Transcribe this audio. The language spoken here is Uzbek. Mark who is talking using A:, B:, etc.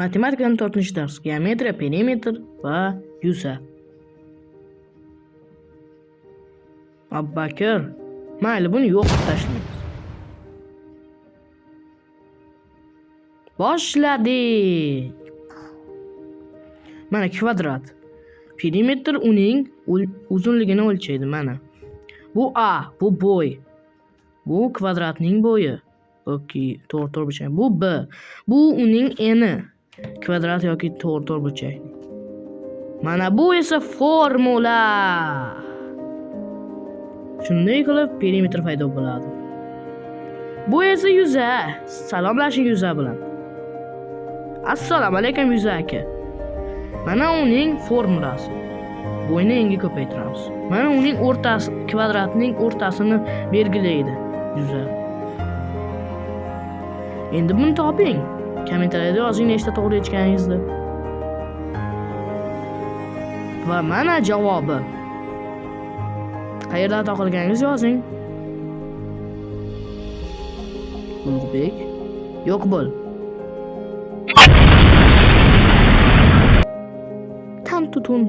A: Matematikaning 4-dars. Geometriya, perimetr va yuza. Abbakir. Mayli, buni yo'qib tashlaymiz. Boshladik. Mana kvadrat. Perimetr uning uzunligini o'lchaydi, mana. Bu A, bu bo'y. Bu kvadratning bo'yi. Okey, to'g'ri burchak. Bu B. Bu uning eni. Kvadrat yoki to'g'ri burchak. Mana bu esa formula. Shunday qilib perimetr paydo bo'ladi. Bu esa yuza. Salomlashing yuza bilan. Assalomu alaykum yuza aka. Mana uning formulasi. Bo'yni engi ko'paytiramiz. Mana uning o'rtasi, kvadratning o'rtasini belgilaydi yuza. Endi buni toping. Kommentariyada yozing nechta to'g'ri yechganingizni. Va mana javobi. Qayerda xato qilganingizni yozing. Ulug'bek, yo'q bo'l. Tam tutun.